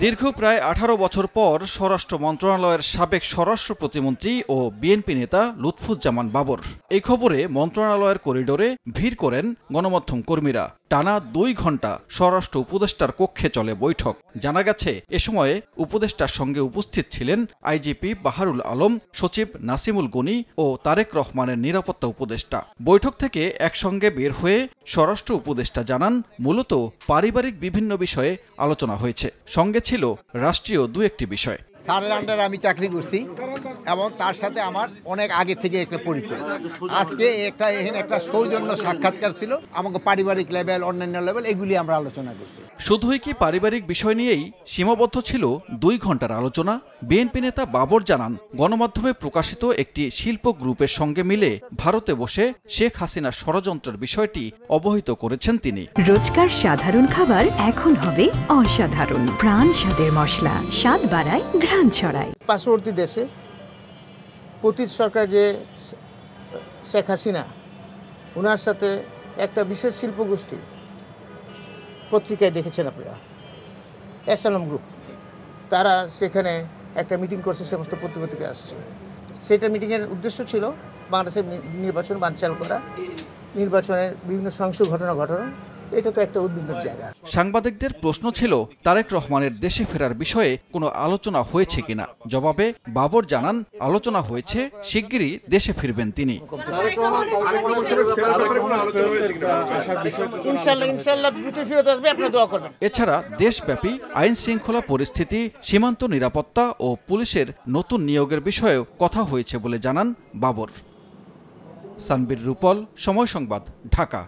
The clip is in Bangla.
দীর্ঘ প্রায় 18 বছর পর স্বরাষ্ট্র মন্ত্রণালয়ের সাবেক স্বরাষ্ট্র প্রতিমন্ত্রী ও বিএনপি নেতা লুৎফুজ্জামান বাবর এই খবরে মন্ত্রণালয়ের করিডোরে ভিড় করেন গণমাধ্যম কর্মীরা। টানা 2 ঘণ্টা স্বরাষ্ট্র উপদেষ্টার কক্ষে চলে বৈঠক। জানা গেছে, এ সময়ে উপদেষ্টার সঙ্গে উপস্থিত ছিলেন আইজিপি বাহারুল আলম, সচিব নাসিমুল গনি ও তারেক রহমানের নিরাপত্তা উপদেষ্টা। বৈঠক থেকে একসঙ্গে বের হয়ে স্বরাষ্ট্র উপদেষ্টা জানান, মূলত পারিবারিক বিভিন্ন বিষয়ে আলোচনা হয়েছে, সঙ্গে ছিল রাষ্ট্রীয় 2-1টি বিষয়। স্যারের আন্ডারে আমি চাকরি করছি এবং তার সাথে আমার অনেক আগে থেকে একটা পরিচয়। আজকে এখানে একটা সৌজন্য সাক্ষাৎকার ছিল, আমাকে পারিবারিক লেভেল, অন্যান্য লেভেল এগুলি আমরা আলোচনা করছি। শুধুই কি পারিবারিক বিষয় নিয়েই সীমাবদ্ধ ছিল 2 ঘণ্টার আলোচনা? বিএনপি নেতা বাবর জানান, গণমাধ্যমে প্রকাশিত একটি শিল্প গ্রুপের সঙ্গে মিলে ভারতে বসে শেখ হাসিনার ষড়যন্ত্রের বিষয়টি অবহিত করেছেন তিনি। রোজকার সাধারণ খাবার এখন হবে অসাধারণ। প্রাণ স্বাদের মশলা, স্বাদ বাড়ায়, ঘ্রাণ ছড়ায়। পার্শ্ববর্তী দেশে পতিত সরকার যে শেখ হাসিনা, ওনার সাথে একটা বিশেষ শিল্পগোষ্ঠী, পত্রিকায় দেখেছেন আপনারা, এসএলএম গ্রুপ, তারা সেখানে একটা মিটিং করছে, সমস্ত পত্রিকা আসছে। সেটা মিটিংয়ের উদ্দেশ্য ছিল বাংলাদেশের নির্বাচন বানচাল করা, নির্বাচনের বিভিন্ন সহিংস ঘটনা ঘটানো। এটা তো একটা উদ্বিগ্ন জায়গা। সাংবাদিকদের প্রশ্ন ছিল, তারেক রহমানের দেশে ফেরার বিষয়ে কোনো আলোচনা হয়েছে কিনা। জবাবে বাবর জানান, আলোচনা হয়েছে, শিগগিরই দেশে ফিরবেন তিনি। এছাড়া দেশব্যাপী আইন শৃঙ্খলা পরিস্থিতি, সীমান্ত নিরাপত্তা ও পুলিশের নতুন নিয়োগের বিষয়েও কথা হয়েছে বলে জানান বাবর। সানবীর রূপল, সময় সংবাদ, ঢাকা।